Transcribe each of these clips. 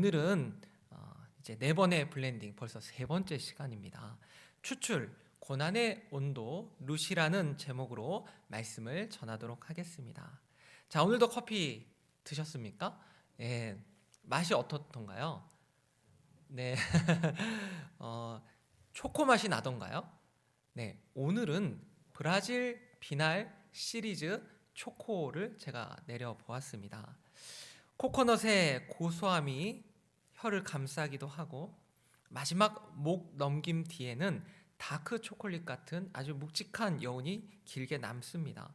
오늘은 이제 네 번의 블렌딩, 벌써 세 번째 시간입니다. 추출, 고난의 온도, 루시라는 제목으로 말씀을 전하도록 하겠습니다. 자, 오늘도 커피 드셨습니까? 예, 맛이 어떻던가요? 네, 어, 초코 맛이 나던가요? 네, 오늘은 브라질 비날 시리즈 초코를 제가 내려보았습니다. 코코넛의 고소함이 혀를 감싸기도 하고 마지막 목 넘김 뒤에는 다크 초콜릿 같은 아주 묵직한 여운이 길게 남습니다.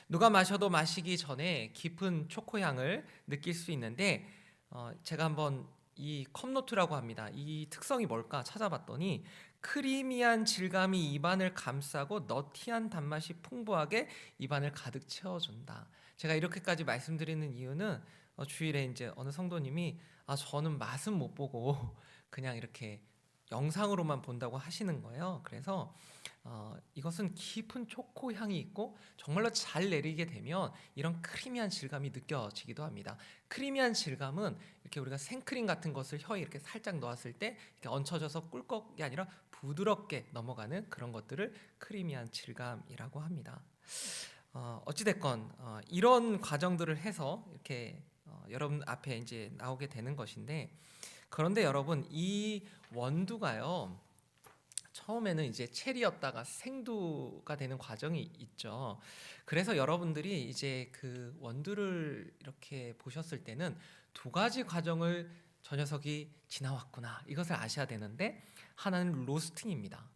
누가 마셔도 마시기 전에 깊은 초코향을 느낄 수 있는데 제가 한번 이 컵노트라고 합니다. 이 특성이 뭘까 찾아봤더니 크리미한 질감이 입안을 감싸고 너티한 단맛이 풍부하게 입안을 가득 채워준다. 제가 이렇게까지 말씀드리는 이유는 주일에 이제 어느 성도님이 저는 맛은 못 보고 그냥 이렇게 영상으로만 본다고 하시는 거예요. 그래서 이것은 깊은 초코 향이 있고 정말로 잘 내리게 되면 이런 크리미한 질감이 느껴지기도 합니다. 크리미한 질감은 이렇게 우리가 생크림 같은 것을 혀에 이렇게 살짝 넣었을 때 이렇게 얹혀져서 꿀꺽이 아니라 부드럽게 넘어가는 그런 것들을 크리미한 질감이라고 합니다. 어찌됐건 이런 과정들을 해서 이렇게 여러분 앞에 이제 나오게 되는 것인데, 그런데 여러분 이 원두가요 처음에는 이제 체리였다가 생두가 되는 과정이 있죠. 그래서 여러분들이 이제 그 원두를 이렇게 보셨을 때는 두 가지 과정을 저 녀석이 지나왔구나 이것을 아셔야 되는데, 하나는 로스팅입니다.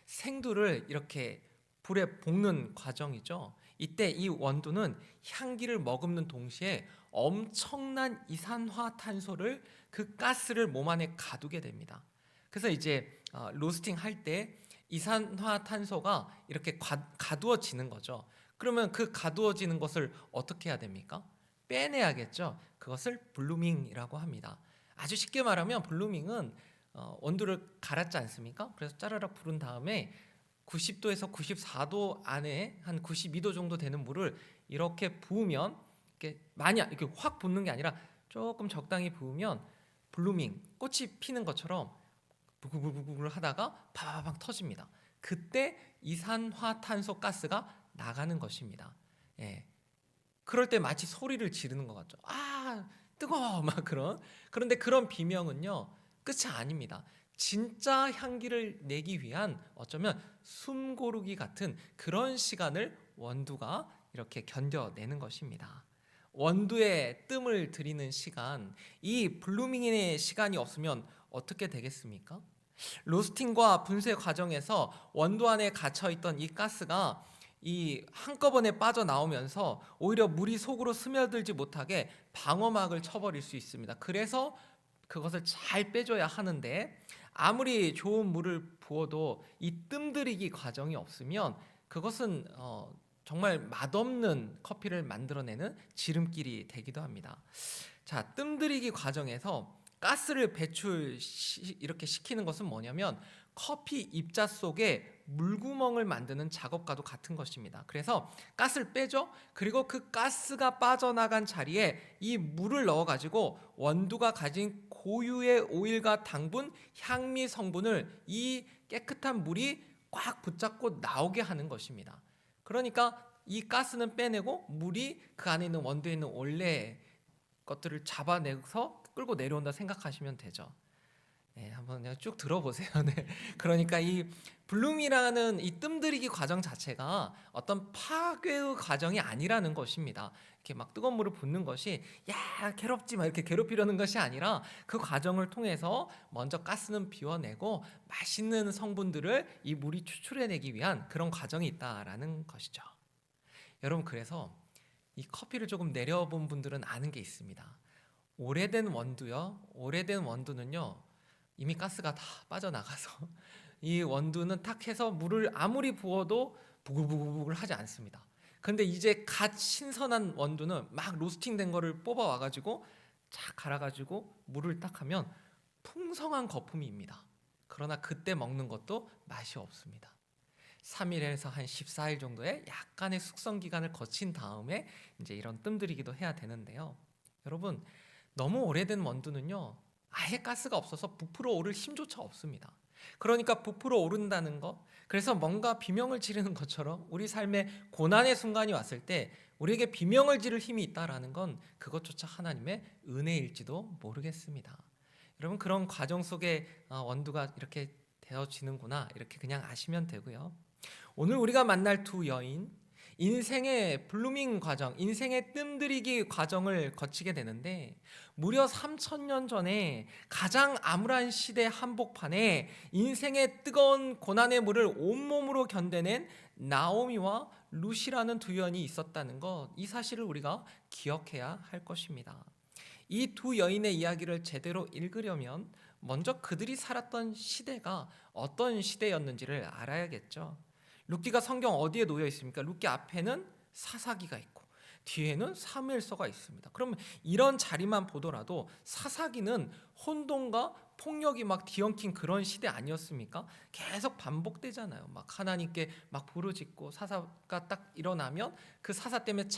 생두를 이렇게 불에 볶는 과정이죠. 이때 이 원두는 향기를 머금는 동시에 엄청난 이산화탄소를, 그 가스를 몸 안에 가두게 됩니다. 그래서 이제 로스팅 할 때 이산화탄소가 이렇게 가두어지는 거죠. 그러면 그 가두어지는 것을 어떻게 해야 됩니까? 빼내야겠죠. 그것을 블루밍이라고 합니다. 아주 쉽게 말하면 블루밍은 원두를 갈았지 않습니까? 그래서 짜르륵 부른 다음에 90도에서 94도 안에 한 92도 정도 되는 물을 이렇게 부으면, 이렇게 많이 이렇게 확 붓는 게 아니라 조금 적당히 부으면 블루밍, 꽃이 피는 것처럼 부글부글 하다가 파바박 터집니다. 그때 이산화탄소 가스가 나가는 것입니다. 예. 그럴 때 마치 소리를 지르는 것 같죠. 뜨거워 막 그런데 그런 비명은요 끝이 아닙니다. 진짜 향기를 내기 위한 어쩌면 숨 고르기 같은 그런 시간을 원두가 이렇게 견뎌내는 것입니다. 원두에 뜸을 들이는 시간, 이 블루밍의 시간이 없으면 어떻게 되겠습니까? 로스팅과 분쇄 과정에서 원두 안에 갇혀있던 이 가스가 이 한꺼번에 빠져나오면서 오히려 물이 속으로 스며들지 못하게 방어막을 쳐버릴 수 있습니다. 그래서 그것을 잘 빼줘야 하는데, 아무리 좋은 물을 부어도 이 뜸들이기 과정이 없으면 그것은 정말 맛없는 커피를 만들어내는 지름길이 되기도 합니다. 자, 뜸들이기 과정에서 가스를 이렇게 시키는 것은 뭐냐면 커피 입자 속에 물구멍을 만드는 작업과도 같은 것입니다. 그래서 가스를 빼죠. 그리고 그 가스가 빠져나간 자리에 이 물을 넣어가지고 원두가 가진 고유의 오일과 당분, 향미 성분을 이 깨끗한 물이 꽉 붙잡고 나오게 하는 것입니다. 그러니까 이 가스는 빼내고 물이 그 안에 있는 원두에 있는 원래 것들을 잡아내서 끌고 내려온다 생각하시면 되죠. 네, 한번 그냥 쭉 들어보세요. 네. 그러니까 이 블룸이라는 이 뜸들이기 과정 자체가 어떤 파괴의 과정이 아니라는 것입니다. 이렇게 막 뜨거운 물을 붓는 것이 야 괴롭지 마 이렇게 괴롭히려는 것이 아니라, 그 과정을 통해서 먼저 가스는 비워내고 맛있는 성분들을 이 물이 추출해내기 위한 그런 과정이 있다라는 것이죠. 여러분, 그래서 이 커피를 조금 내려본 분들은 아는 게 있습니다. 오래된 원두는요 이미 가스가 다 빠져나가서 이 원두는 탁 해서 물을 아무리 부어도 부글부글 하지 않습니다. 근데 이제 갓 신선한 원두는 막 로스팅된 거를 뽑아 와가지고 착 갈아가지고 물을 딱 하면 풍성한 거품입니다. 그러나 그때 먹는 것도 맛이 없습니다. 3일에서 한 14일 정도의 약간의 숙성 기간을 거친 다음에 이제 이런 뜸들이기도 해야 되는데요. 여러분, 너무 오래된 원두는요 아예 가스가 없어서 부풀어 오를 힘조차 없습니다. 그러니까 부풀어 오른다는 것, 그래서 뭔가 비명을 지르는 것처럼 우리 삶에 고난의 순간이 왔을 때 우리에게 비명을 지를 힘이 있다라는 건 그것조차 하나님의 은혜일지도 모르겠습니다. 여러분, 그런 과정 속에 원두가 이렇게 되어지는구나, 이렇게 그냥 아시면 되고요. 오늘 우리가 만날 두 여인, 인생의 블루밍 과정, 인생의 뜸들이기 과정을 거치게 되는데, 무려 3000년 전에 가장 암울한 시대 한복판에 인생의 뜨거운 고난의 물을 온몸으로 견뎌낸 나오미와 룻이라는 두 여인이 있었다는 것, 이 사실을 우리가 기억해야 할 것입니다. 이 두 여인의 이야기를 제대로 읽으려면 먼저 그들이 살았던 시대가 어떤 시대였는지를 알아야겠죠. 룻기가 성경 어디에 놓여 있습니까? 룻기 앞에는 사사기가 있고 뒤에는 사무엘서가 있습니다. 그러면 이런 자리만 보더라도 사사기는 혼돈과 폭력이 막 뒤엉킨 그런 시대 아니었습니까? 계속 반복되잖아요. 막 하나님께 막 부르짖고 사사가 딱 일어나면 그 사사 때문에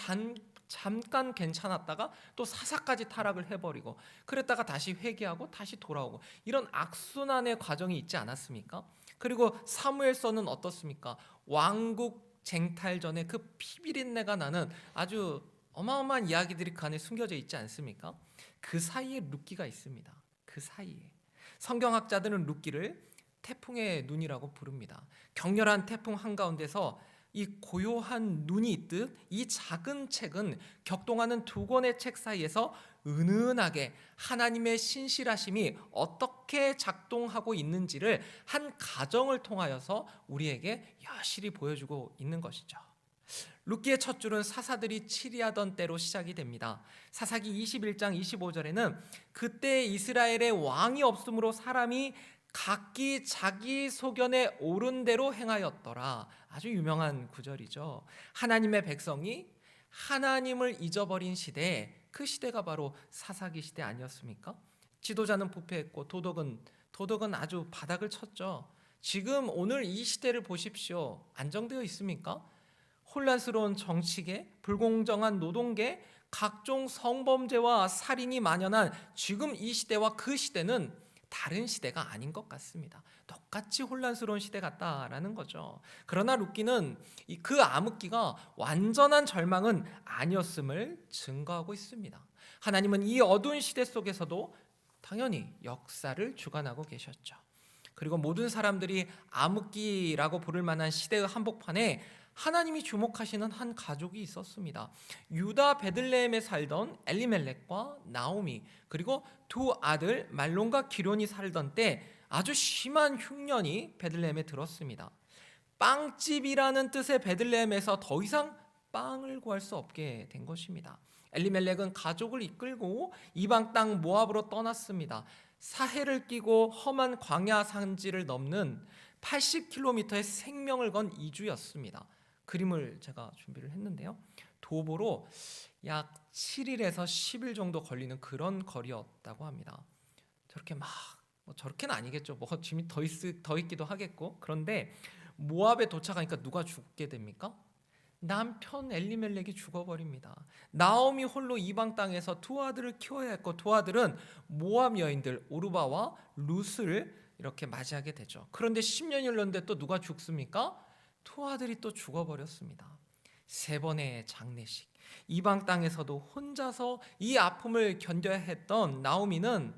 잠깐 괜찮았다가 또 사사까지 타락을 해버리고, 그랬다가 다시 회개하고 다시 돌아오고, 이런 악순환의 과정이 있지 않았습니까? 그리고 사무엘서는 어떻습니까? 왕국 쟁탈 전에 그 피비린내가 나는 아주 어마어마한 이야기들이 그 안에 숨겨져 있지 않습니까? 그 사이에 룻기가 있습니다. 그 사이에 성경학자들은 룻기를 태풍의 눈이라고 부릅니다. 격렬한 태풍 한가운데서 이 고요한 눈이 있듯 이 작은 책은 격동하는 두 권의 책 사이에서 은은하게 하나님의 신실하심이 어떻게 작동하고 있는지를 한 가정을 통하여서 우리에게 여실히 보여주고 있는 것이죠. 룻기의 첫 줄은 사사들이 치리하던 때로 시작이 됩니다. 사사기 21장 25절에는 그때 이스라엘에 왕이 없으므로 사람이 각기 자기 소견에 옳은 대로 행하였더라. 아주 유명한 구절이죠. 하나님의 백성이 하나님을 잊어버린 시대, 그 시대가 바로 사사기 시대 아니었습니까? 지도자는 부패했고 도덕은 아주 바닥을 쳤죠. 지금 오늘 이 시대를 보십시오. 안정되어 있습니까? 혼란스러운 정치계, 불공정한 노동계, 각종 성범죄와 살인이 만연한 지금 이 시대와 그 시대는 다른 시대가 아닌 것 같습니다. 똑같이 혼란스러운 시대 같다라는 거죠. 그러나 룻기는 그 암흑기가 완전한 절망은 아니었음을 증거하고 있습니다. 하나님은 이 어두운 시대 속에서도 당연히 역사를 주관하고 계셨죠. 그리고 모든 사람들이 암흑기라고 부를 만한 시대의 한복판에 하나님이 주목하시는 한 가족이 있었습니다. 유다 베들레헴에 살던 엘리멜렉과 나오미, 그리고 두 아들 말론과 기론이 살던 때 아주 심한 흉년이 베들레헴에 들었습니다. 빵집이라는 뜻의 베들레헴에서 더 이상 빵을 구할 수 없게 된 것입니다. 엘리멜렉은 가족을 이끌고 이방 땅 모압으로 떠났습니다. 사해를 끼고 험한 광야 산지를 넘는 80km의 생명을 건 이주였습니다. 그림을 제가 준비를 했는데요. 도보로 약 7일에서 10일 정도 걸리는 그런 거리였다고 합니다. 저렇게 저렇게는 아니겠죠. 뭐 짐이 더 있기도 하겠고. 그런데 모압에 도착하니까 누가 죽게 됩니까? 남편 엘리멜렉이 죽어버립니다. 나오미 홀로 이방 땅에서 두 아들을 키워야 했고, 두 아들은 모압 여인들 오르바와 룻을 이렇게 맞이하게 되죠. 그런데 10년이 흘렀는데 또 누가 죽습니까? 두 아들이 또 죽어버렸습니다. 세 번의 장례식. 이방 땅에서도 혼자서 이 아픔을 견뎌야 했던 나오미는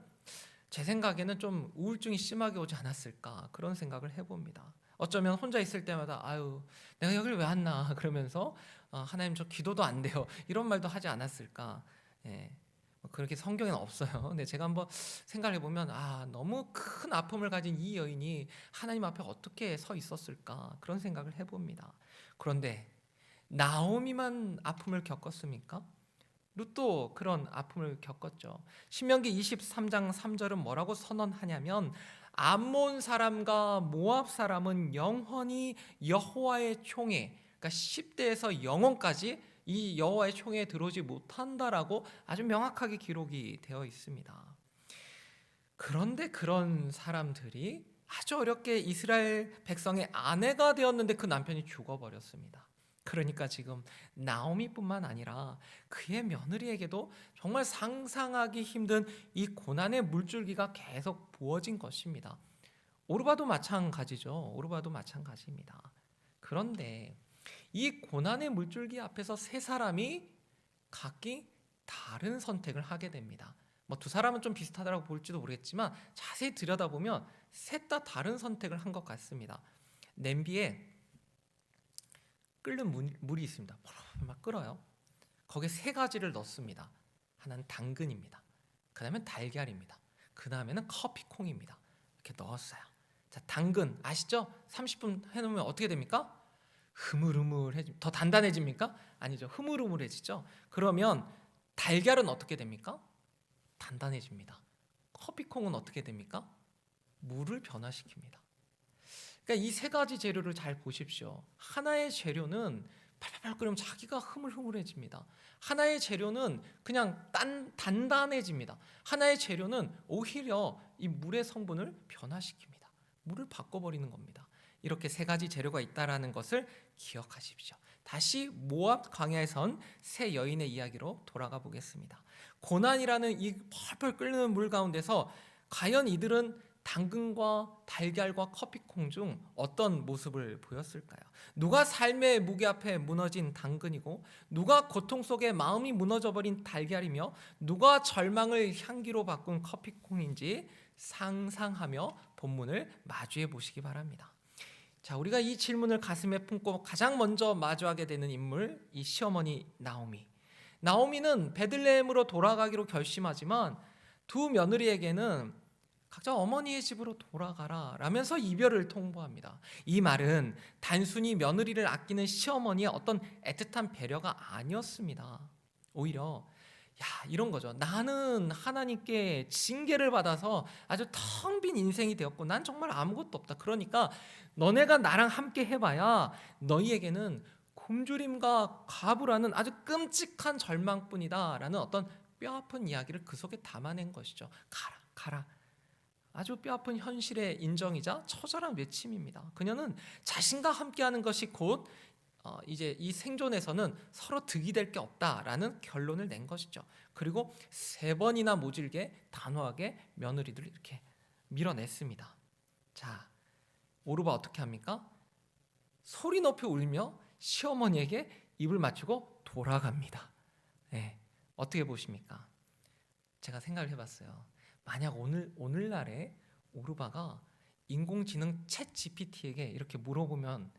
제 생각에는 좀 우울증이 심하게 오지 않았을까, 그런 생각을 해봅니다. 어쩌면 혼자 있을 때마다 아유 내가 여기를 왜 왔나 그러면서 하나님 저 기도도 안 돼요 이런 말도 하지 않았을까. 예. 그렇게 성경에는 없어요. 근데 제가 한번 생각해 보면 너무 큰 아픔을 가진 이 여인이 하나님 앞에 어떻게 서 있었을까, 그런 생각을 해봅니다. 그런데 나오미만 아픔을 겪었습니까? 룻도 그런 아픔을 겪었죠. 신명기 23장 3절은 뭐라고 선언하냐면 암몬 사람과 모압 사람은 영원히 여호와의 총에, 그러니까 10대에서 영원까지 이 여호와의 총에 들어오지 못한다라고 아주 명확하게 기록이 되어 있습니다. 그런데 그런 사람들이 아주 어렵게 이스라엘 백성의 아내가 되었는데 그 남편이 죽어버렸습니다. 그러니까 지금 나오미뿐만 아니라 그의 며느리에게도 정말 상상하기 힘든 이 고난의 물줄기가 계속 부어진 것입니다. 오르바도 마찬가지죠. 오르바도 마찬가지입니다. 그런데 이 고난의 물줄기 앞에서 세 사람이 각기 다른 선택을 하게 됩니다. 뭐 두 사람은 좀 비슷하다고 볼지도 모르겠지만 자세히 들여다보면 셋 다 다른 선택을 한 것 같습니다. 냄비에 끓는 물이 있습니다. 막 끓어요. 거기에 세 가지를 넣습니다. 하나는 당근입니다. 그 다음에 달걀입니다. 그 다음에는 커피콩입니다. 이렇게 넣었어요. 자, 당근 아시죠? 30분 해놓으면 어떻게 됩니까? 더 단단해집니까? 아니죠. 흐물흐물해지죠. 그러면 달걀은 어떻게 됩니까? 단단해집니다. 커피콩은 어떻게 됩니까? 물을 변화시킵니다. 그러니까 이 세 가지 재료를 잘 보십시오. 하나의 재료는 팔팔팔 끓으면 자기가 흐물흐물해집니다. 하나의 재료는 그냥 단단해집니다. 하나의 재료는 오히려 이 물의 성분을 변화시킵니다. 물을 바꿔버리는 겁니다. 이렇게 세 가지 재료가 있다는 것을 기억하십시오. 다시 모압 광야에선 세 여인의 이야기로 돌아가 보겠습니다. 고난이라는 이 펄펄 끓는 물 가운데서 과연 이들은 당근과 달걀과 커피콩 중 어떤 모습을 보였을까요? 누가 삶의 무게 앞에 무너진 당근이고 누가 고통 속에 마음이 무너져버린 달걀이며 누가 절망을 향기로 바꾼 커피콩인지 상상하며 본문을 마주해 보시기 바랍니다. 자, 우리가 이 질문을 가슴에 품고 가장 먼저 마주하게 되는 인물, 이 시어머니 나오미. 나오미는 베들레헴으로 돌아가기로 결심하지만 두 며느리에게는 각자 어머니의 집으로 돌아가라 라면서 이별을 통보합니다. 이 말은 단순히 며느리를 아끼는 시어머니의 어떤 애틋한 배려가 아니었습니다. 오히려 이런 거죠. 나는 하나님께 징계를 받아서 아주 텅 빈 인생이 되었고 난 정말 아무것도 없다. 그러니까 너네가 나랑 함께 해봐야 너희에게는 굶주림과 과부라는 아주 끔찍한 절망뿐이다 라는 어떤 뼈아픈 이야기를 그 속에 담아낸 것이죠. 가라. 아주 뼈아픈 현실의 인정이자 처절한 외침입니다. 그녀는 자신과 함께하는 것이 곧 이제 이 생존에서는 서로 득이 될 게 없다라는 결론을 낸 것이죠. 그리고 세 번이나 모질게 단호하게 며느리들을 이렇게 밀어냈습니다. 자, 오르바 어떻게 합니까? 소리 높이 울며 시어머니에게 입을 맞추고 돌아갑니다. 네, 어떻게 보십니까? 제가 생각을 해봤어요. 만약 오늘날에 오르바가 인공지능 챗 GPT에게 이렇게 물어보면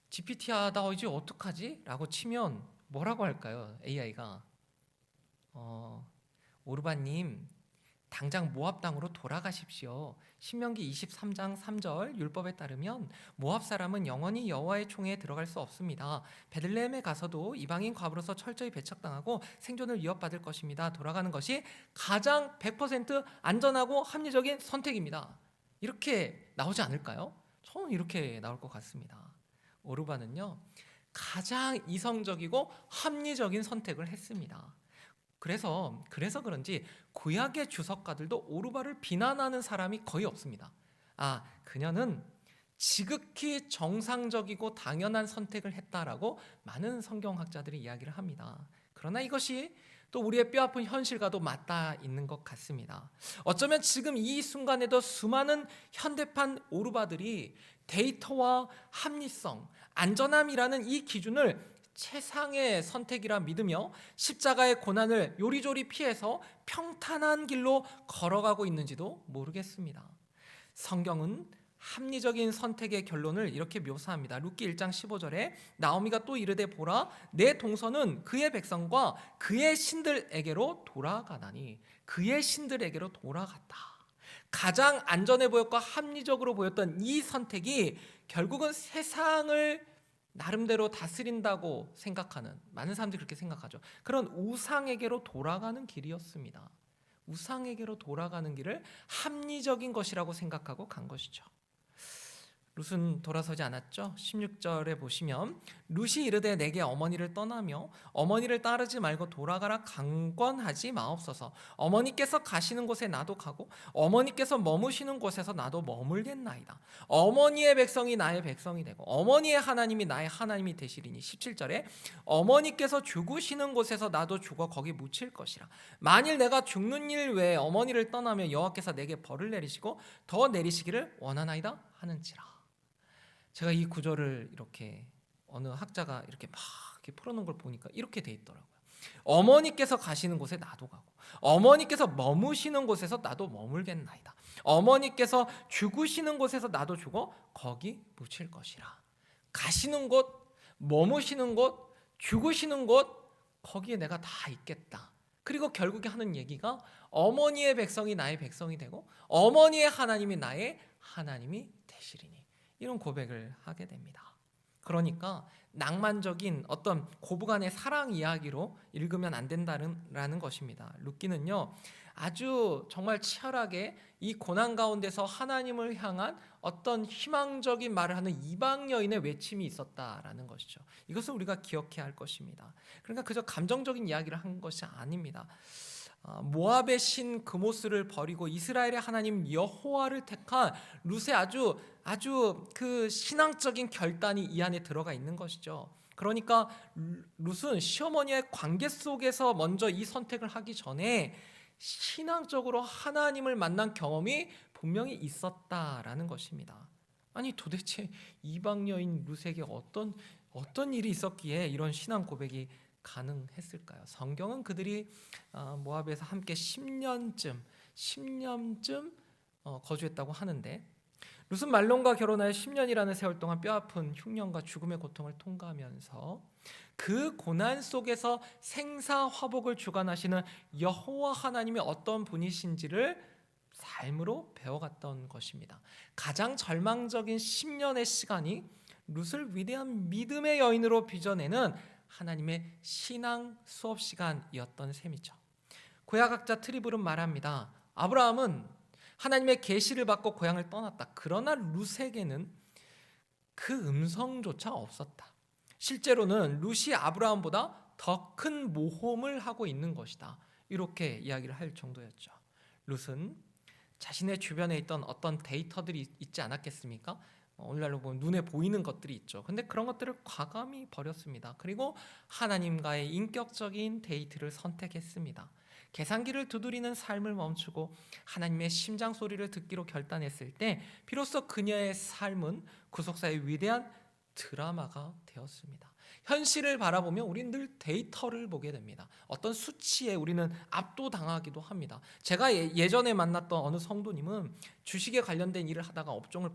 GPT야 나 이제 어떡하지? 라고 치면 뭐라고 할까요? AI가 오르바님 당장 모압 땅으로 돌아가십시오. 신명기 23장 3절 율법에 따르면 모압 사람은 영원히 여호와의 총회에 들어갈 수 없습니다. 베들레헴에 가서도 이방인 과부로서 철저히 배척당하고 생존을 위협받을 것입니다. 돌아가는 것이 가장 100% 안전하고 합리적인 선택입니다. 이렇게 나오지 않을까요? 저는 이렇게 나올 것 같습니다. 오르바는요 가장 이성적이고 합리적인 선택을 했습니다. 그래서 그런지 구약의 주석가들도 오르바를 비난하는 사람이 거의 없습니다. 그녀는 지극히 정상적이고 당연한 선택을 했다라고 많은 성경학자들이 이야기를 합니다. 그러나 이것이 또 우리의 뼈아픈 현실과도 맞닿아 있는 것 같습니다. 어쩌면 지금 이 순간에도 수많은 현대판 오르바들이 데이터와 합리성, 안전함이라는 이 기준을 최상의 선택이라 믿으며 십자가의 고난을 요리조리 피해서 평탄한 길로 걸어가고 있는지도 모르겠습니다. 성경은 합리적인 선택의 결론을 이렇게 묘사합니다. 룻기 1장 15절에 나오미가 또 이르되 보라 내 동서는 그의 백성과 그의 신들에게로 돌아가나니 그의 신들에게로 돌아갔다. 가장 안전해 보였고 합리적으로 보였던 이 선택이 결국은 세상을 나름대로 다스린다고 생각하는 많은 사람들이 그렇게 생각하죠. 그런 우상에게로 돌아가는 길이었습니다. 우상에게로 돌아가는 길을 합리적인 것이라고 생각하고 간 것이죠. 룻은 돌아서지 않았죠. 16절에 보시면 룻이 이르되 내게 어머니를 떠나며 어머니를 따르지 말고 돌아가라 강권하지 마옵소서. 어머니께서 가시는 곳에 나도 가고 어머니께서 머무시는 곳에서 나도 머물겠나이다. 어머니의 백성이 나의 백성이 되고 어머니의 하나님이 나의 하나님이 되시리니. 17절에 어머니께서 죽으시는 곳에서 나도 죽어 거기 묻힐 것이라. 만일 내가 죽는 일 외에 어머니를 떠나며 여호와께서 내게 벌을 내리시고 더 내리시기를 원하나이다 하는지라. 제가 이 구절을 이렇게 어느 학자가 이렇게 막 이렇게 풀어놓은 걸 보니까 이렇게 돼 있더라고요. 어머니께서 가시는 곳에 나도 가고 어머니께서 머무시는 곳에서 나도 머물겠나이다. 어머니께서 죽으시는 곳에서 나도 죽어 거기 묻힐 것이라. 가시는 곳, 머무시는 곳, 죽으시는 곳, 거기에 내가 다 있겠다. 그리고 결국에 하는 얘기가 어머니의 백성이 나의 백성이 되고 어머니의 하나님이 나의 하나님이 되시리니. 이런 고백을 하게 됩니다. 그러니까 낭만적인 어떤 고부간의 사랑 이야기로 읽으면 안 된다는 것입니다. 룻기는요, 아주 정말 치열하게 이 고난 가운데서 하나님을 향한 어떤 희망적인 말을 하는 이방 여인의 외침이 있었다라는 것이죠. 이것을 우리가 기억해야 할 것입니다. 그러니까 그저 감정적인 이야기를 한 것이 아닙니다. 모압의 신 그모스를 버리고 이스라엘의 하나님 여호와를 택한 룻의 아주 그 신앙적인 결단이 이 안에 들어가 있는 것이죠. 그러니까 룻은 시어머니의 관계 속에서 먼저 이 선택을 하기 전에 신앙적으로 하나님을 만난 경험이 분명히 있었다라는 것입니다. 아니 도대체 이방 여인 룻에게 어떤 일이 있었기에 이런 신앙 고백이 가능했을까요? 성경은 그들이 모압에서 함께 10년쯤 거주했다고 하는데, 룻은 말론과 결혼하여 10년이라는 세월 동안 뼈아픈 흉년과 죽음의 고통을 통과하면서 그 고난 속에서 생사화복을 주관하시는 여호와 하나님이 어떤 분이신지를 삶으로 배워갔던 것입니다. 가장 절망적인 10년의 시간이 룻을 위대한 믿음의 여인으로 빚어내는 하나님의 신앙 수업 시간이었던 셈이죠. 고향학자 트리블은 말합니다. 아브라함은 하나님의 계시를 받고 고향을 떠났다. 그러나 룻에게는 그 음성조차 없었다. 실제로는 룻이 아브라함보다 더 큰 모험을 하고 있는 것이다. 이렇게 이야기를 할 정도였죠. 룻은 자신의 주변에 있던 어떤 데이터들이 있지 않았겠습니까? 오늘날로 보면 눈에 보이는 것들이 있죠. 근데 그런 것들을 과감히 버렸습니다. 그리고 하나님과의 인격적인 데이트를 선택했습니다. 계산기를 두드리는 삶을 멈추고 하나님의 심장 소리를 듣기로 결단했을 때 비로소 그녀의 삶은 구속사의 위대한 드라마가 되었습니다. 현실을 바라보면 우리는 늘 데이터를 보게 됩니다. 어떤 수치에 우리는 압도당하기도 합니다. 제가 예전에 만났던 어느 성도님은 주식에 관련된 일을 하다가 업종을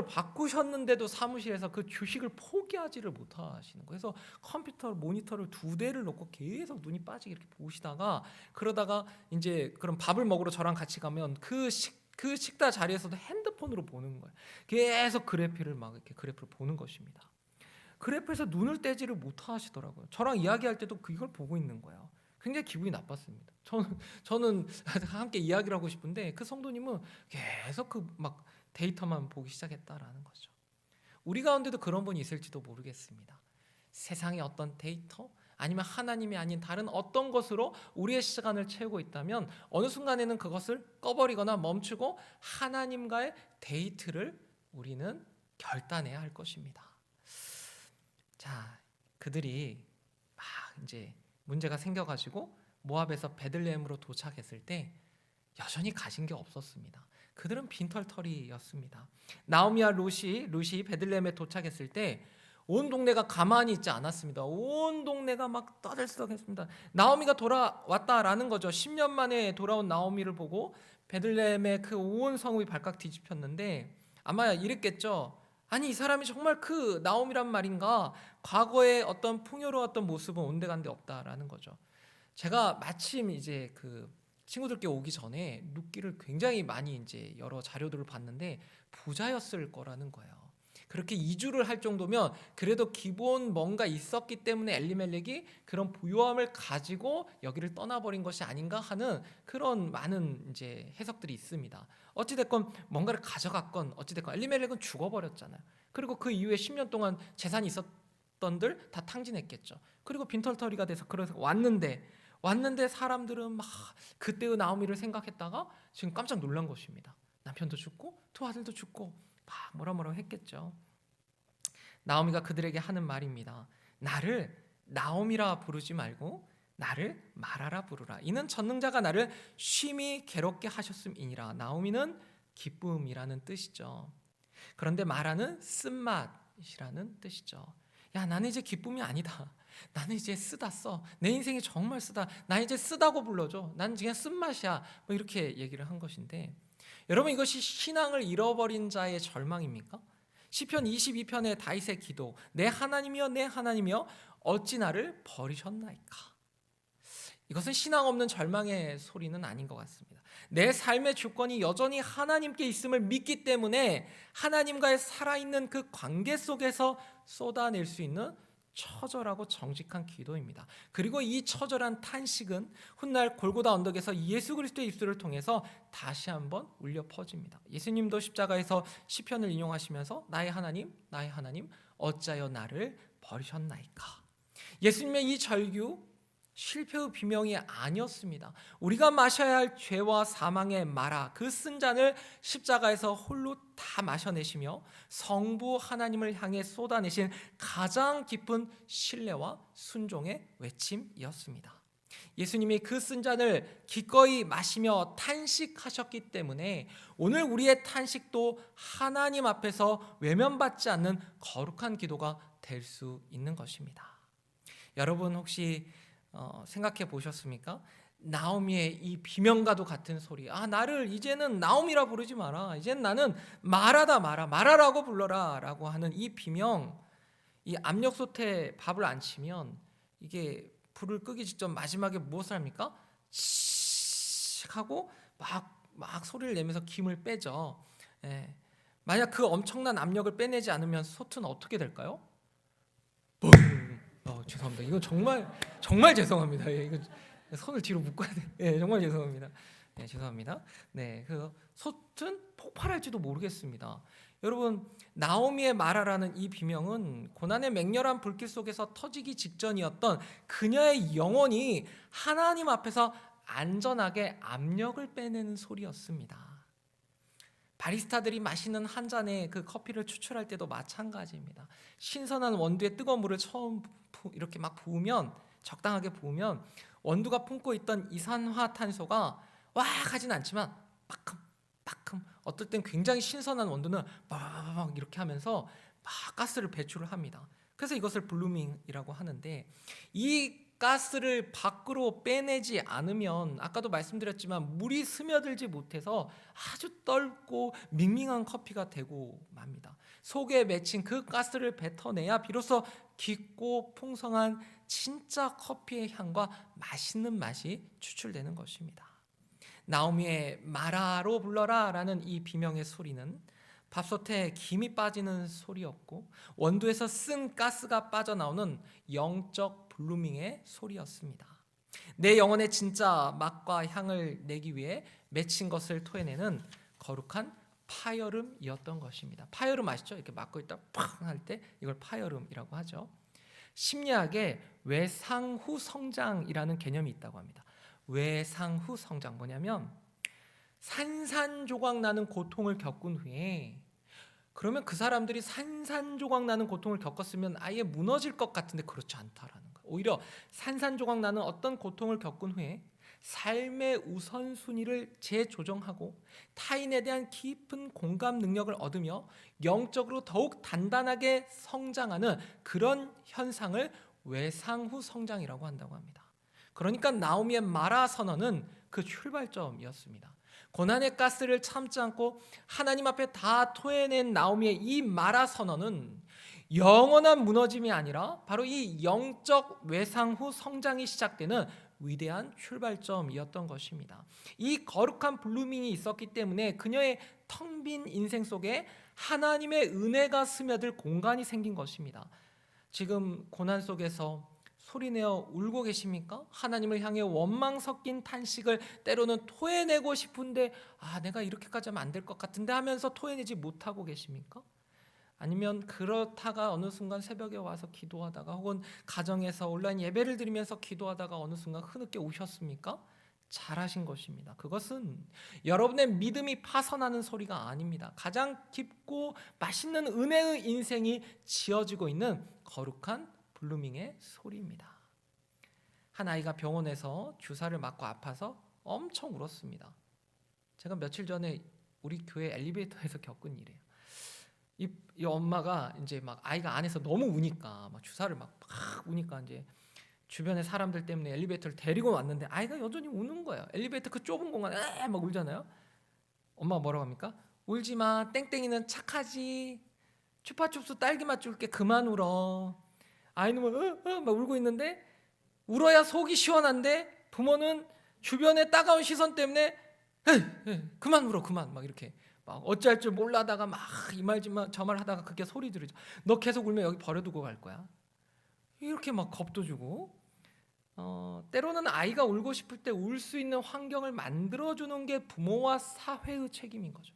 바꾸셨는데도 사무실에서 그 주식을 포기하지를 못하시는 거예요. 그래서 컴퓨터 모니터를 2대를 놓고 계속 눈이 빠지게 이렇게 보시다가, 그러다가 이제 그럼 밥을 먹으러 저랑 같이 가면 그 식당 자리에서도 핸드폰으로 보는 거예요. 계속 그래프를 보는 것입니다. 그래프에서 눈을 떼지를 못하시더라고요. 저랑 이야기할 때도 이걸 보고 있는 거예요. 굉장히 기분이 나빴습니다. 저는 함께 이야기를 하고 싶은데 그 성도님은 계속 막 데이터만 보기 시작했다라는 거죠. 우리 가운데도 그런 분이 있을지도 모르겠습니다. 세상의 어떤 데이터 아니면 하나님이 아닌 다른 어떤 것으로 우리의 시간을 채우고 있다면 어느 순간에는 그것을 꺼버리거나 멈추고 하나님과의 데이트를 우리는 결단해야 할 것입니다. 자, 그들이 막 이제 문제가 생겨가지고 모압에서 베들레헴으로 도착했을 때 여전히 가진 게 없었습니다. 그들은 빈털터리였습니다. 나오미와 룻이 베들레헴에 도착했을 때 온 동네가 가만히 있지 않았습니다. 온 동네가 막 떠들썩했습니다. 나오미가 돌아왔다라는 거죠. 10년 만에 돌아온 나오미를 보고 베들레헴의 그 온 성읍이 발칵 뒤집혔는데 아마 이랬겠죠. 아니 이 사람이 정말 그 나오미란 말인가? 과거의 어떤 풍요로웠던 모습은 온데간데 없다라는 거죠. 제가 마침 이제 그 친구들께 오기 전에 룻기를 굉장히 많이 이제 여러 자료들을 봤는데 부자였을 거라는 거예요. 그렇게 이주를 할 정도면 그래도 기본 뭔가 있었기 때문에 엘리멜렉이 그런 부요함을 가지고 여기를 떠나버린 것이 아닌가 하는 그런 많은 이제 해석들이 있습니다. 어찌됐건 뭔가를 가져갔건 어찌됐건 엘리멜렉은 죽어버렸잖아요. 그리고 그 이후에 10년 동안 재산이 있었던들 다 탕진했겠죠. 그리고 빈털터리가 돼서 그래서 왔는데 사람들은 막 그때의 나오미를 생각했다가 지금 깜짝 놀란 것입니다. 남편도 죽고 두 아들도 죽고 막 뭐라 했겠죠. 나오미가 그들에게 하는 말입니다. 나를 나오미라 부르지 말고 나를 마라라 부르라. 이는 전능자가 나를 쉼이 괴롭게 하셨음이니라. 나오미는 기쁨이라는 뜻이죠. 그런데 마라는 쓴맛이라는 뜻이죠. 야, 나는 이제 기쁨이 아니다. 나는 이제 쓰다 써. 내 인생이 정말 쓰다. 나 이제 쓰다고 불러줘. 나는 그냥 쓴맛이야. 뭐 이렇게 얘기를 한 것인데, 여러분 이것이 신앙을 잃어버린 자의 절망입니까? 시편 22편의 다윗의 기도, 내 하나님이여 내 하나님이여 어찌 나를 버리셨나이까. 이것은 신앙 없는 절망의 소리는 아닌 것 같습니다. 내 삶의 주권이 여전히 하나님께 있음을 믿기 때문에 하나님과의 살아있는 그 관계 속에서 쏟아낼 수 있는 처절하고 정직한 기도입니다. 그리고 이 처절한 탄식은 훗날 골고다 언덕에서 예수 그리스도의 입술을 통해서 다시 한번 울려 퍼집니다. 예수님도 십자가에서 시편을 인용하시면서 나의 하나님 어찌하여 나를 버리셨나이까. 예수님의 이 절규 실패의 비명이 아니었습니다. 우리가 마셔야 할 죄와 사망의 마라, 그 쓴 잔을 십자가에서 홀로 다 마셔내시며 성부 하나님을 향해 쏟아내신 가장 깊은 신뢰와 순종의 외침이었습니다. 예수님이 그 쓴 잔을 기꺼이 마시며 탄식하셨기 때문에 오늘 우리의 탄식도 하나님 앞에서 외면받지 않는 거룩한 기도가 될 수 있는 것입니다. 여러분 혹시 생각해 보셨습니까? 나오미의 이 비명과도 같은 소리. 나를 이제는 나오미라 부르지 마라. 이제는 나는 마라라고 불러라 라고 하는 이 비명, 이 압력솥에 밥을 안 치면 이게 불을 끄기 직전 마지막에 무엇을 합니까? 씩 하고 막 소리를 내면서 김을 빼죠. 만약 그 엄청난 압력을 빼내지 않으면 솥은 어떻게 될까요? 죄송합니다. 이거 정말 죄송합니다. 이거 손을 뒤로 묶어야 돼. 정말 죄송합니다. 죄송합니다. 그 솥은 폭발할지도 모르겠습니다. 여러분, 나오미의 마라라는 이 비명은 고난의 맹렬한 불길 속에서 터지기 직전이었던 그녀의 영혼이 하나님 앞에서 안전하게 압력을 빼내는 소리였습니다. 바리스타들이 마시는 한 잔의 그 커피를 추출할 때도 마찬가지입니다. 신선한 원두에 뜨거운 물을 처음 이렇게 막 부으면, 적당하게 부으면 원두가 품고 있던 이산화탄소가 와 하진 않지만 빠끔 어떨 땐 굉장히 신선한 원두는 막 이렇게 하면서 막 가스를 배출을 합니다. 그래서 이것을 블루밍이라고 하는데, 이 가스를 밖으로 빼내지 않으면 아까도 말씀드렸지만 물이 스며들지 못해서 아주 떫고 밍밍한 커피가 되고 맙니다. 속에 맺힌 그 가스를 뱉어내야 비로소 깊고 풍성한 진짜 커피의 향과 맛있는 맛이 추출되는 것입니다. 나오미의 마라로 불러라 라는 이 비명의 소리는 밥솥에 김이 빠지는 소리였고 원두에서 쓴 가스가 빠져나오는 영적 블루밍의 소리였습니다. 내 영혼의 진짜 맛과 향을 내기 위해 맺힌 것을 토해내는 거룩한 파열음이었던 것입니다. 파열음 아시죠? 이렇게 막고 있다 팍 할 때 이걸 파열음이라고 하죠. 심리학에 외상후 성장이라는 개념이 있다고 합니다. 외상후 성장 뭐냐면 산산조각 나는 고통을 겪은 후에, 그러면 그 사람들이 산산조각 나는 고통을 겪었으면 아예 무너질 것 같은데 그렇지 않다라는 거예요. 오히려 산산조각 나는 어떤 고통을 겪은 후에 삶의 우선순위를 재조정하고 타인에 대한 깊은 공감 능력을 얻으며 영적으로 더욱 단단하게 성장하는 그런 현상을 외상후 성장이라고 한다고 합니다. 그러니까 나오미의 마라 선언은 그 출발점이었습니다. 고난의 가스를 참지 않고 하나님 앞에 다 토해낸 나오미의 이 마라 선언은 영원한 무너짐이 아니라 바로 이 영적 외상 후 성장이 시작되는 위대한 출발점이었던 것입니다. 이 거룩한 블루밍이 있었기 때문에 그녀의 텅 빈 인생 속에 하나님의 은혜가 스며들 공간이 생긴 것입니다. 지금 고난 속에서 소리내어 울고 계십니까? 하나님을 향해 원망 섞인 탄식을 때로는 토해내고 싶은데 내가 이렇게까지 하면 안 될 것 같은데 하면서 토해내지 못하고 계십니까? 아니면 그렇다가 어느 순간 새벽에 와서 기도하다가 혹은 가정에서 온라인 예배를 드리면서 기도하다가 어느 순간 흐느껴 우셨습니까? 잘하신 것입니다. 그것은 여러분의 믿음이 파선하는 소리가 아닙니다. 가장 깊고 맛있는 은혜의 인생이 지어지고 있는 거룩한 블루밍의 소리입니다. 한 아이가 병원에서 주사를 맞고 아파서 엄청 울었습니다. 제가 며칠 전에 우리 교회 엘리베이터에서 겪은 일이에요. 이 엄마가 이제 막 아이가 안에서 너무 우니까 막 주사를 막 우니까 이제 주변의 사람들 때문에 엘리베이터를 데리고 왔는데 아이가 여전히 우는 거예요. 엘리베이터 그 좁은 공간에 막 울잖아요. 엄마가 뭐라고 합니까? 울지 마. 땡땡이는 착하지. 추파춥스 딸기맛 줄게. 그만 울어. 아이는 막 울고 있는데 울어야 속이 시원한데 부모는 주변의 따가운 시선 때문에 그만 울어 그만 막 이렇게 막 어찌할 줄 몰라다가 막 이 말 저 말 하다가 그게 소리 지르죠. 너 계속 울면 여기 버려두고 갈 거야. 이렇게 막 겁도 주고 때로는 아이가 울고 싶을 때 울 수 있는 환경을 만들어주는 게 부모와 사회의 책임인 거죠.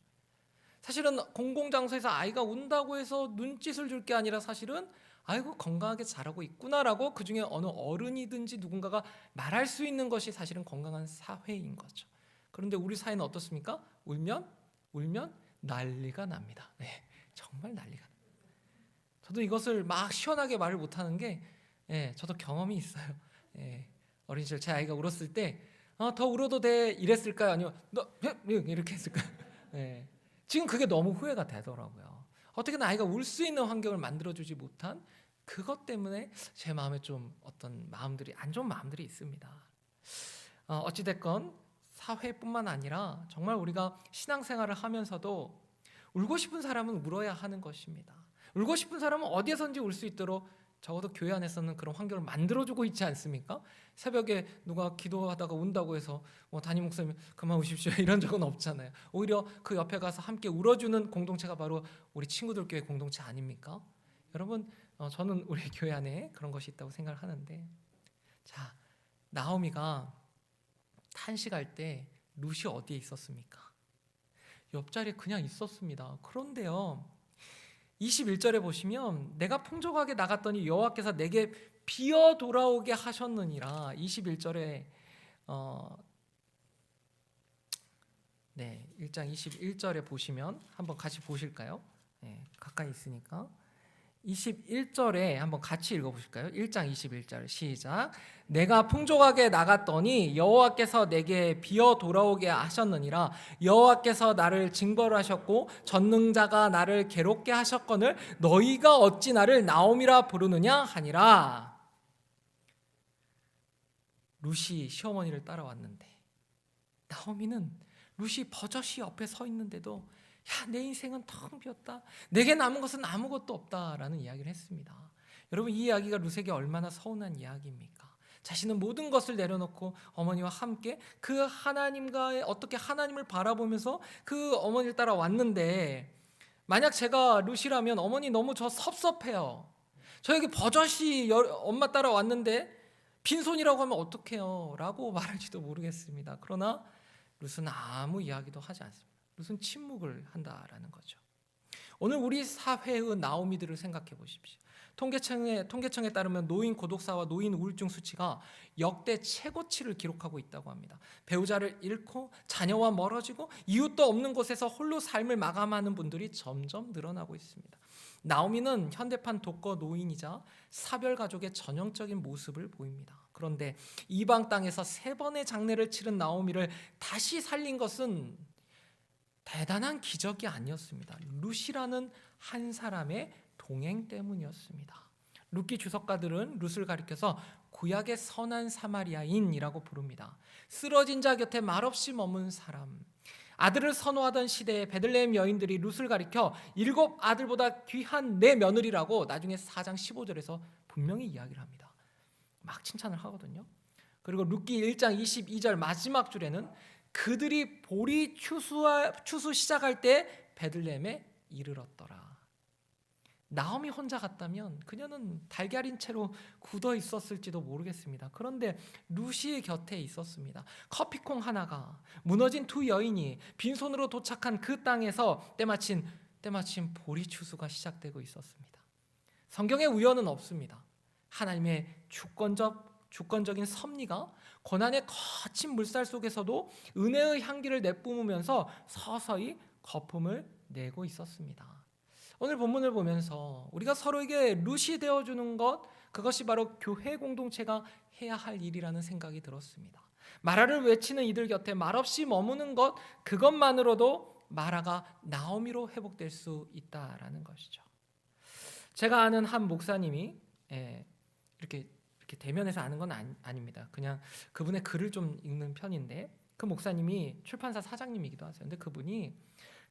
사실은 공공장소에서 아이가 운다고 해서 눈짓을 줄 게 아니라 사실은 아이고 건강하게 자라고 있구나라고 그중에 어느 어른이든지 누군가가 말할 수 있는 것이 사실은 건강한 사회인 거죠. 그런데 우리 사회는 어떻습니까? 울면 난리가 납니다. 네, 정말 난리가 납니다. 저도 이것을 막 시원하게 말을 못하는 게 저도 경험이 있어요. 어린 시절 제 아이가 울었을 때 더 울어도 돼 이랬을까요? 아니면 너 이렇게 했을까요? 지금 그게 너무 후회가 되더라고요. 어떻게든 아이가 울 수 있는 환경을 만들어주지 못한 그것 때문에 제 마음에 좀 어떤 마음들이 안 좋은 마음들이 있습니다. 어찌됐건 사회뿐만 아니라 정말 우리가 신앙생활을 하면서도 울고 싶은 사람은 울어야 하는 것입니다. 울고 싶은 사람은 어디에선지 울 수 있도록 적어도 교회 안에서는 그런 환경을 만들어주고 있지 않습니까? 새벽에 누가 기도하다가 운다고 해서 담임 목사님 그만 우십시오 이런 적은 없잖아요. 오히려 그 옆에 가서 함께 울어주는 공동체가 바로 우리 친구들 교회 공동체 아닙니까? 여러분 저는 우리 교회 안에 그런 것이 있다고 생각을 하는데 자 나오미가 탄식할 때 룻이 어디에 있었습니까? 옆자리에 그냥 있었습니다. 그런데요 21절에 보시면 내가 풍족하게 나갔더니 여호와께서 내게 비어 돌아오게 하셨느니라. 21절에 1장 21절에 보시면 한번 같이 보실까요? 가까이 있으니까 21절에 한번 같이 읽어보실까요? 1장 21절 시작. 내가 풍족하게 나갔더니 여호와께서 내게 비어 돌아오게 하셨느니라. 여호와께서 나를 징벌 하셨고 전능자가 나를 괴롭게 하셨거늘 너희가 어찌 나를 나옴이라 부르느냐 하니라. 룻이 시어머니를 따라왔는데 나오미는 룻이 버젓이 옆에 서 있는데도 내 인생은 텅 비었다. 내게 남은 것은 아무것도 없다라는 이야기를 했습니다. 여러분 이 이야기가 룻에게 얼마나 서운한 이야기입니까? 자신은 모든 것을 내려놓고 어머니와 함께 그 하나님과 어떻게 하나님을 바라보면서 그 어머니를 따라왔는데 만약 제가 룻이라면 어머니 너무 저 섭섭해요. 저 여기 버젓이 엄마 따라왔는데 빈손이라고 하면 어떡해요? 라고 말할지도 모르겠습니다. 그러나 룻은 아무 이야기도 하지 않습니다. 룻은 침묵을 한다라는 거죠. 오늘 우리 사회의 나오미들을 생각해 보십시오. 통계청에 따르면 노인 고독사와 노인 우울증 수치가 역대 최고치를 기록하고 있다고 합니다. 배우자를 잃고 자녀와 멀어지고 이웃도 없는 곳에서 홀로 삶을 마감하는 분들이 점점 늘어나고 있습니다. 나오미는 현대판 독거 노인이자 사별 가족의 전형적인 모습을 보입니다. 그런데 이방 땅에서 3번의 장례를 치른 나오미를 다시 살린 것은 대단한 기적이 아니었습니다. 룻이라는 한 사람의 동행 때문이었습니다. 룻기 주석가들은 룻을 가리켜서 구약의 선한 사마리아인이라고 부릅니다. 쓰러진 자 곁에 말없이 머문 사람. 아들을 선호하던 시대에 베들레헴 여인들이 룻을 가리켜 7 아들보다 귀한 내 며느리라고 나중에 4장 15절에서 분명히 이야기를 합니다. 막 칭찬을 하거든요. 그리고 룻기 1장 22절 마지막 줄에는 그들이 보리 추수 시작할 때 베들레헴에 이르렀더라. 나오미 혼자 갔다면 그녀는 달걀인 채로 굳어 있었을지도 모르겠습니다. 그런데 루시 곁에 있었습니다. 커피콩 하나가, 무너진 두 여인이 빈손으로 도착한 그 땅에서 때마침 보리 추수가 시작되고 있었습니다. 성경에 우연은 없습니다. 하나님의 주권적인 섭리가 고난의 거친 물살 속에서도 은혜의 향기를 내뿜으면서 서서히 거품을 내고 있었습니다. 오늘 본문을 보면서 우리가 서로에게 룻이 되어주는 것, 그것이 바로 교회 공동체가 해야 할 일이라는 생각이 들었습니다. 마라를 외치는 이들 곁에 말없이 머무는 것, 그것만으로도 마라가 나오미로 회복될 수 있다라는 것이죠. 제가 아는 한 목사님이 이렇게 대면에서 아는 건 아닙니다. 그냥 그분의 글을 좀 읽는 편인데, 그 목사님이 출판사 사장님이기도 하세요. 근데 그분이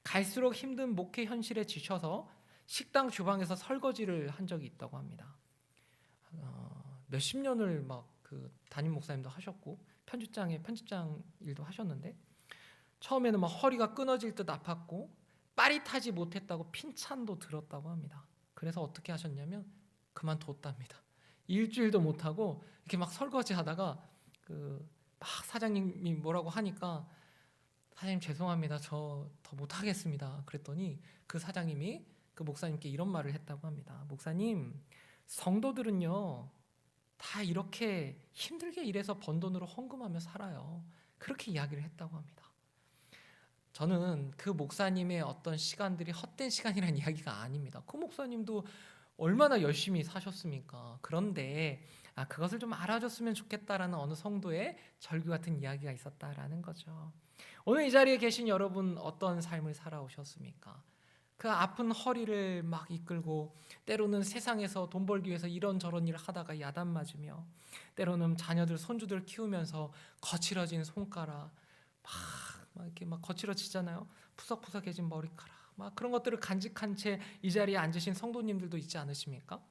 갈수록 힘든 목회 현실에 지쳐서 식당 주방에서 설거지를 한 적이 있다고 합니다. 몇십 년을 막 그 담임 목사님도 하셨고 편집장 일도 하셨는데, 처음에는 막 허리가 끊어질 듯 아팠고 빠릿하지 못했다고 핀찬도 들었다고 합니다. 그래서 어떻게 하셨냐면 그만뒀답니다. 일주일도 못하고 이렇게 막 설거지하다가 막 사장님이 뭐라고 하니까, 사장님 죄송합니다, 저 더 못하겠습니다. 그랬더니 그 사장님이 그 목사님께 이런 말을 했다고 합니다. 목사님, 성도들은요 다 이렇게 힘들게 일해서 번 돈으로 헌금하며 살아요. 그렇게 이야기를 했다고 합니다. 저는 그 목사님의 어떤 시간들이 헛된 시간이라는 이야기가 아닙니다. 그 목사님도 얼마나 열심히 사셨습니까? 그런데 그것을 좀 알아줬으면 좋겠다라는 어느 성도의 절규 같은 이야기가 있었다라는 거죠. 오늘 이 자리에 계신 여러분, 어떤 삶을 살아오셨습니까? 그 아픈 허리를 막 이끌고, 때로는 세상에서 돈 벌기 위해서 이런저런 일을 하다가 야단 맞으며, 때로는 자녀들 손주들 키우면서 거칠어진 손가락, 막 이렇게 막 거칠어지잖아요. 푸석푸석해진 머리카락, 막 그런 것들을 간직한 채 이 자리에 앉으신 성도님들도 있지 않으십니까?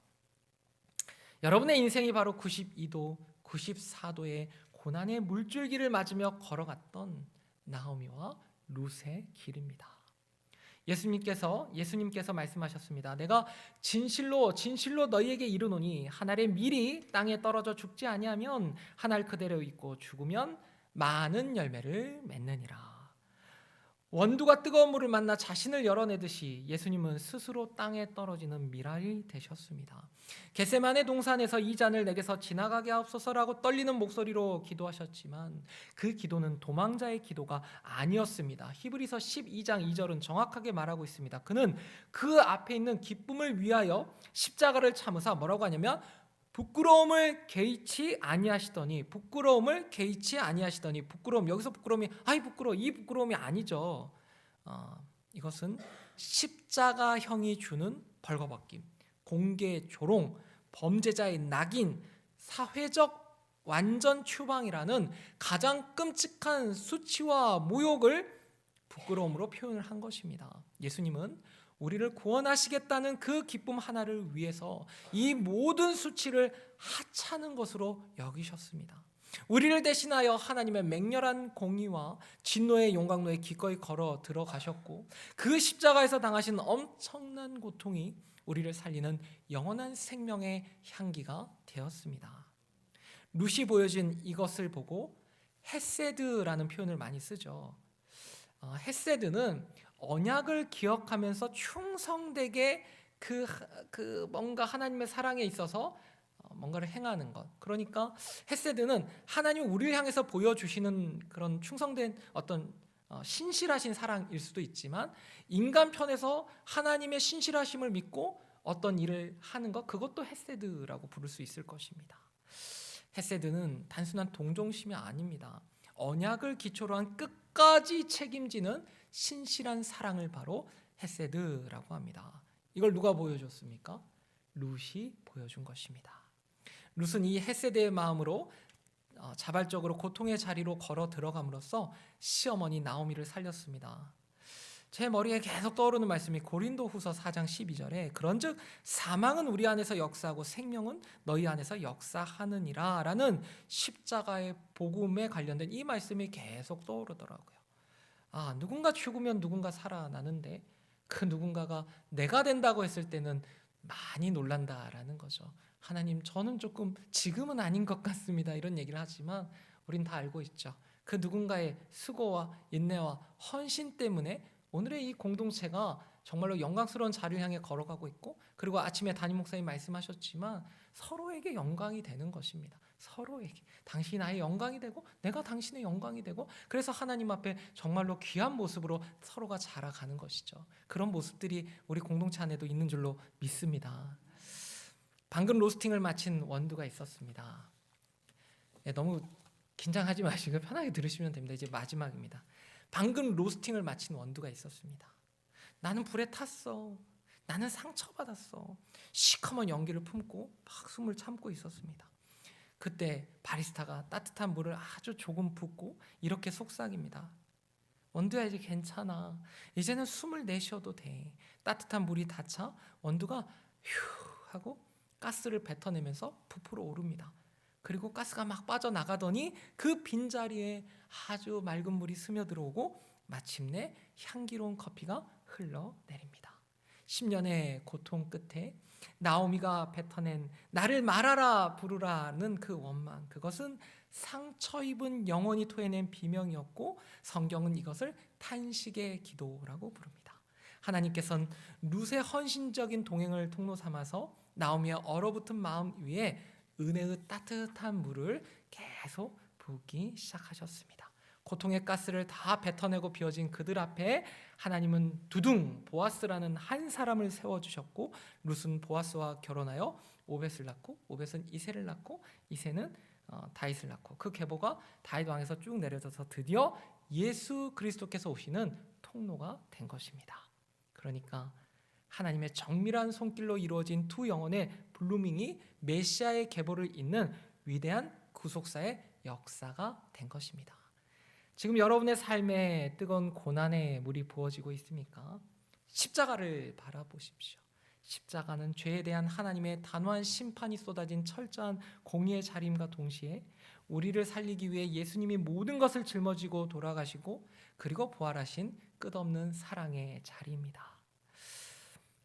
여러분의 인생이 바로 92도, 94도의 고난의 물줄기를 맞으며 걸어갔던 나오미와 룻의 길입니다. 예수님께서 말씀하셨습니다. 내가 진실로 너희에게 이르노니 한 알의 밀이 땅에 떨어져 죽지 아니하면 한 알 그대로 있고 죽으면 많은 열매를 맺느니라. 원두가 뜨거운 물을 만나 자신을 열어내듯이 예수님은 스스로 땅에 떨어지는 밀알이 되셨습니다. 겟세마네 동산에서 이 잔을 내게서 지나가게 하옵소서라고 떨리는 목소리로 기도하셨지만 그 기도는 도망자의 기도가 아니었습니다. 히브리서 12장 2절은 정확하게 말하고 있습니다. 그는 그 앞에 있는 기쁨을 위하여 십자가를 참으사 뭐라고 하냐면 부끄러움을 개의치 아니하시더니, 부끄러움, 여기서 부끄러움이 부끄러워, 이 부끄러움이 아니죠. 이것은 십자가형이 주는 벌거벗김, 공개 조롱, 범죄자의 낙인, 사회적 완전 추방이라는 가장 끔찍한 수치와 모욕을 부끄러움으로 표현을 한 것입니다. 예수님은 우리를 구원하시겠다는 그 기쁨 하나를 위해서 이 모든 수치를 하찮은 것으로 여기셨습니다. 우리를 대신하여 하나님의 맹렬한 공의와 진노의 용광로에 기꺼이 걸어 들어가셨고, 그 십자가에서 당하신 엄청난 고통이 우리를 살리는 영원한 생명의 향기가 되었습니다. 룻이 보여준 이것을 보고 헤세드라는 표현을 많이 쓰죠. 헤세드는 언약을 기억하면서 충성되게 뭔가 하나님의 사랑에 있어서 뭔가를 행하는 것. 그러니까 헤세드는 하나님 우리를 향해서 보여주시는 그런 충성된 어떤 신실하신 사랑일 수도 있지만, 인간 편에서 하나님의 신실하심을 믿고 어떤 일을 하는 것, 그것도 헤세드라고 부를 수 있을 것입니다. 헤세드는 단순한 동정심이 아닙니다. 언약을 기초로 한 끝까지 책임지는 신실한 사랑을 바로 헤세드라고 합니다. 이걸 누가 보여줬습니까? 룻이 보여준 것입니다. 룻은 이 헤세드의 마음으로 자발적으로 고통의 자리로 걸어 들어감으로써 시어머니 나오미를 살렸습니다. 제 머리에 계속 떠오르는 말씀이 고린도후서 4장 12절에 그런즉 사망은 우리 안에서 역사하고 생명은 너희 안에서 역사하느니라 라는 십자가의 복음에 관련된 이 말씀이 계속 떠오르더라고요. 누군가 죽으면 누군가 살아나는데 그 누군가가 내가 된다고 했을 때는 많이 놀란다라는 거죠. 하나님, 저는 조금 지금은 아닌 것 같습니다, 이런 얘기를 하지만 우린 다 알고 있죠. 그 누군가의 수고와 인내와 헌신 때문에 오늘의 이 공동체가 정말로 영광스러운 자리를 향해 걸어가고 있고, 그리고 아침에 담임 목사님 말씀하셨지만 서로에게 영광이 되는 것입니다. 서로에게 당신이 나의 영광이 되고 내가 당신의 영광이 되고, 그래서 하나님 앞에 정말로 귀한 모습으로 서로가 자라가는 것이죠. 그런 모습들이 우리 공동체 안에도 있는 줄로 믿습니다. 방금 로스팅을 마친 원두가 있었습니다. 너무 긴장하지 마시고 편하게 들으시면 됩니다. 이제 마지막입니다. 방금 로스팅을 마친 원두가 있었습니다. 나는 불에 탔어. 나는 상처받았어. 시커먼 연기를 품고 막 숨을 참고 있었습니다. 그때 바리스타가 따뜻한 물을 아주 조금 붓고 이렇게 속삭입니다. 원두야, 이제 괜찮아. 이제는 숨을 내쉬어도 돼. 따뜻한 물이 닿자 원두가 휴 하고 가스를 뱉어내면서 부풀어 오릅니다. 그리고 가스가 막 빠져나가더니 그 빈자리에 아주 맑은 물이 스며들어오고 마침내 향기로운 커피가 흘러내립니다. 10년의 고통 끝에 나오미가 뱉어낸 나를 말하라 부르라는 그 원망, 그것은 상처 입은 영혼이 토해낸 비명이었고 성경은 이것을 탄식의 기도라고 부릅니다. 하나님께서는 룻의 헌신적인 동행을 통로 삼아서 나오미의 얼어붙은 마음 위에 은혜의 따뜻한 물을 계속 붓기 시작하셨습니다. 고통의 가스를 다 뱉어내고 비워진 그들 앞에 하나님은 두둥 보아스라는 한 사람을 세워주셨고, 룻은 보아스와 결혼하여 오벳을 낳고, 오벳은 이새를 낳고, 이새는 다윗을 낳고, 그 계보가 다윗 왕에서 쭉 내려져서 드디어 예수 그리스도께서 오시는 통로가 된 것입니다. 그러니까 하나님의 정밀한 손길로 이루어진 두 영혼의 블루밍이 메시아의 계보를 잇는 위대한 구속사의 역사가 된 것입니다. 지금 여러분의 삶에 뜨거운 고난의 물이 부어지고 있습니까? 십자가를 바라보십시오. 십자가는 죄에 대한 하나님의 단호한 심판이 쏟아진 철저한 공의의 자리임과 동시에 우리를 살리기 위해 예수님이 모든 것을 짊어지고 돌아가시고 그리고 부활하신 끝없는 사랑의 자리입니다.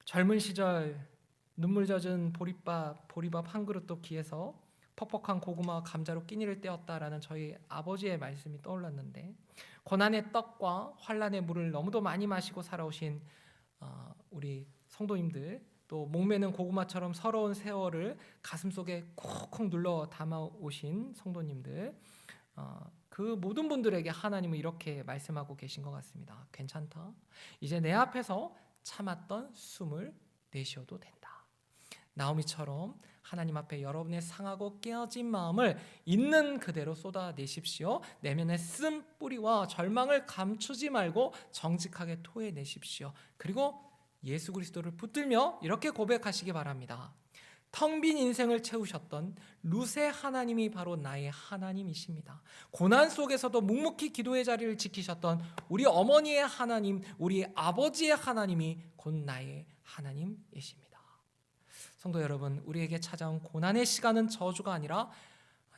젊은 시절 눈물 젖은 보리밥 한 그릇도 귀해서 퍽퍽한 고구마와 감자로 끼니를 때웠다라는 저희 아버지의 말씀이 떠올랐는데, 고난의 떡과 환난의 물을 너무도 많이 마시고 살아오신 우리 성도님들, 또 목매는 고구마처럼 서러운 세월을 가슴속에 콕콕 눌러 담아오신 성도님들, 그 모든 분들에게 하나님은 이렇게 말씀하고 계신 것 같습니다. 괜찮다. 이제 내 앞에서 참았던 숨을 내쉬어도 된다. 나오미처럼 하나님 앞에 여러분의 상하고 깨어진 마음을 있는 그대로 쏟아내십시오. 내면의 쓴 뿌리와 절망을 감추지 말고 정직하게 토해내십시오. 그리고 예수 그리스도를 붙들며 이렇게 고백하시기 바랍니다. 텅 빈 인생을 채우셨던 룻의 하나님이 바로 나의 하나님이십니다. 고난 속에서도 묵묵히 기도의 자리를 지키셨던 우리 어머니의 하나님, 우리 아버지의 하나님이 곧 나의 하나님이십니다. 성도 여러분, 우리에게 찾아온 고난의 시간은 저주가 아니라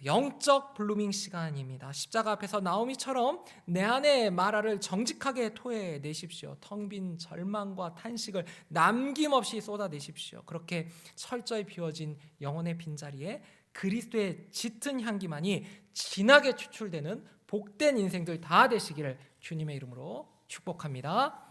영적 블루밍 시간입니다. 십자가 앞에서 나오미처럼 내 안에 마라를 정직하게 토해내십시오. 텅 빈 절망과 탄식을 남김없이 쏟아내십시오. 그렇게 철저히 비워진 영혼의 빈자리에 그리스도의 짙은 향기만이 진하게 추출되는 복된 인생들 다 되시기를 주님의 이름으로 축복합니다.